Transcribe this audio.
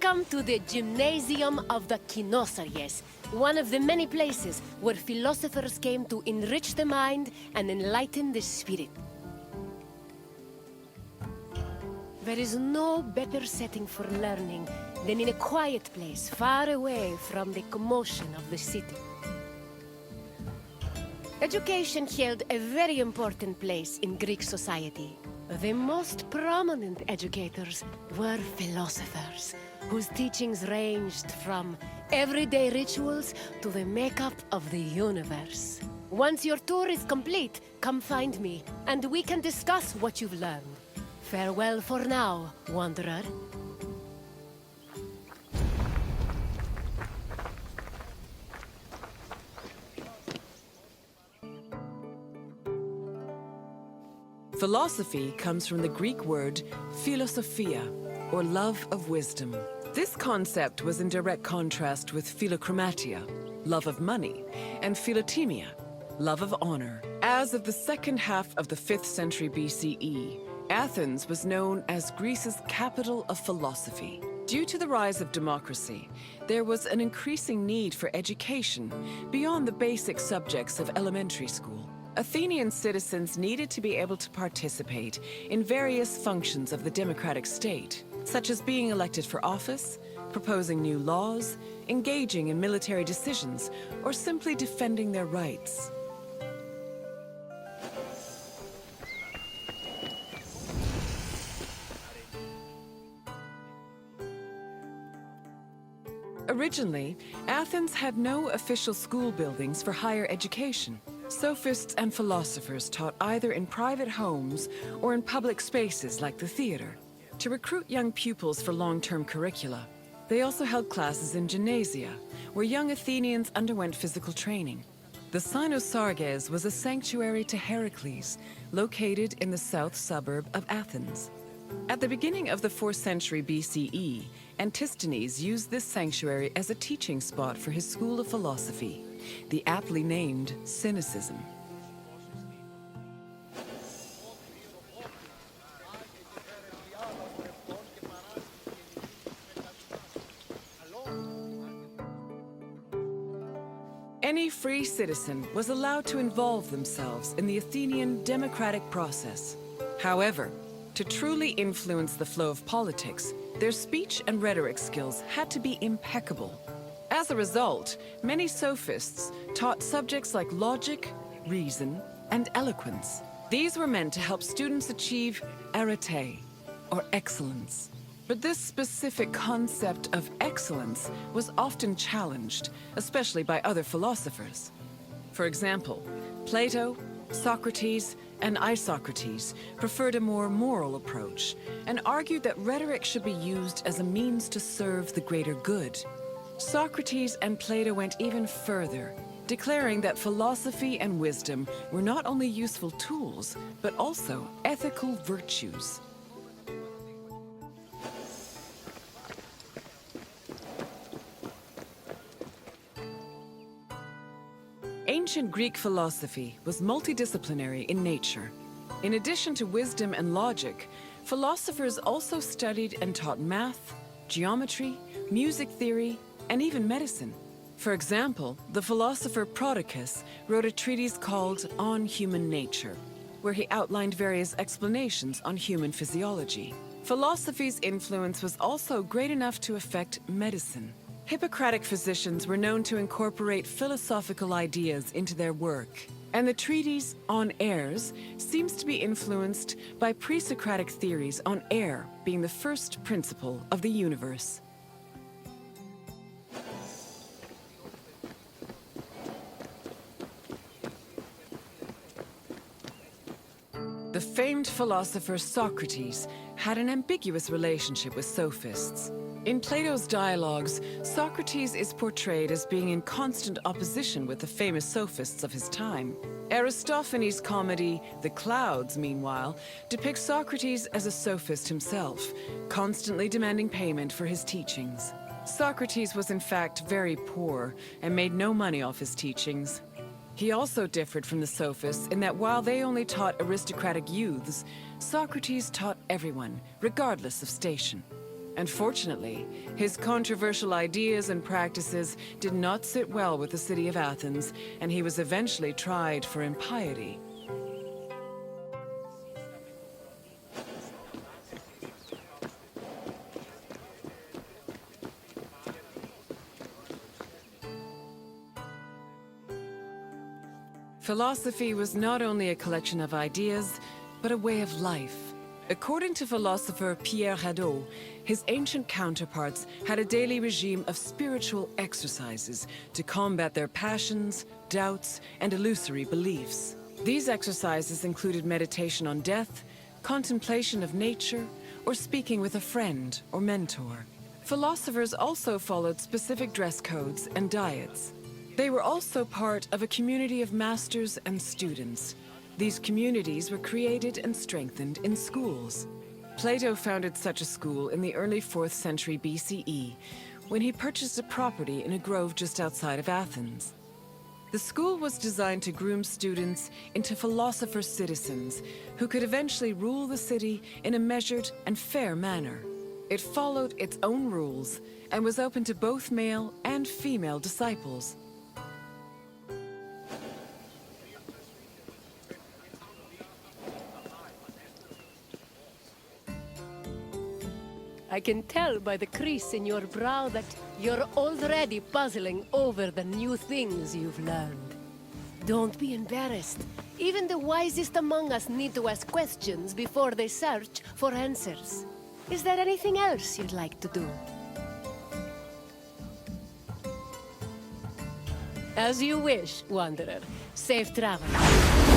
Welcome to the gymnasium of the Kynosarges, one of the many places where philosophers came to enrich the mind and enlighten the spirit. There is no better setting for learning than in a quiet place far away from the commotion of the city. Education held a very important place in Greek society. The most prominent educators were philosophers, whose teachings ranged from everyday rituals to the makeup of the universe. Once your tour is complete, come find me, and we can discuss what you've learned. Farewell for now, wanderer. Philosophy comes from the Greek word philosophia, or love of wisdom. This concept was in direct contrast with philochromatia, love of money, and philotimia, love of honor. As of the second half of the 5th century BCE, Athens was known as Greece's capital of philosophy. Due to the rise of democracy, there was an increasing need for education beyond the basic subjects of elementary school. Athenian citizens needed to be able to participate in various functions of the democratic state, such as being elected for office, proposing new laws, engaging in military decisions, or simply defending their rights. Originally, Athens had no official school buildings for higher education. Sophists and philosophers taught either in private homes or in public spaces like the theater. To recruit young pupils for long-term curricula, they also held classes in gymnasia, where young Athenians underwent physical training. The Kynosarges was a sanctuary to Heracles, located in the south suburb of Athens. At the beginning of the 4th century BCE, Antisthenes used this sanctuary as a teaching spot for his school of philosophy, the aptly named Cynicism. Any free citizen was allowed to involve themselves in the Athenian democratic process. However, to truly influence the flow of politics, their speech and rhetoric skills had to be impeccable. As a result, many sophists taught subjects like logic, reason, and eloquence. These were meant to help students achieve arete, or excellence. But this specific concept of excellence was often challenged, especially by other philosophers. For example, Plato, Socrates, and Isocrates preferred a more moral approach and argued that rhetoric should be used as a means to serve the greater good. Socrates and Plato went even further, declaring that philosophy and wisdom were not only useful tools, but also ethical virtues. Ancient Greek philosophy was multidisciplinary in nature. In addition to wisdom and logic, philosophers also studied and taught math, geometry, music theory, and even medicine. For example, the philosopher Prodicus wrote a treatise called On Human Nature, where he outlined various explanations on human physiology. Philosophy's influence was also great enough to affect medicine. Hippocratic physicians were known to incorporate philosophical ideas into their work, and the treatise On Airs seems to be influenced by pre-Socratic theories on air being the first principle of the universe. The famed philosopher Socrates had an ambiguous relationship with sophists. In Plato's dialogues, Socrates is portrayed as being in constant opposition with the famous sophists of his time. Aristophanes' comedy, The Clouds, meanwhile, depicts Socrates as a sophist himself, constantly demanding payment for his teachings. Socrates was in fact very poor and made no money off his teachings. He also differed from the sophists in that while they only taught aristocratic youths, Socrates taught everyone, regardless of station. And fortunately, his controversial ideas and practices did not sit well with the city of Athens, and he was eventually tried for impiety. Philosophy was not only a collection of ideas, but a way of life. According to philosopher Pierre Hadot, his ancient counterparts had a daily regime of spiritual exercises to combat their passions, doubts, and illusory beliefs. These exercises included meditation on death, contemplation of nature, or speaking with a friend or mentor. Philosophers also followed specific dress codes and diets. They were also part of a community of masters and students. These communities were created and strengthened in schools. Plato founded such a school in the early 4th century BCE, when he purchased a property in a grove just outside of Athens. The school was designed to groom students into philosopher citizens who could eventually rule the city in a measured and fair manner. It followed its own rules and was open to both male and female disciples. I can tell by the crease in your brow that you're already puzzling over the new things you've learned. Don't be embarrassed. Even the wisest among us need to ask questions before they search for answers. Is there anything else you'd like to do? As you wish, Wanderer. Safe travel.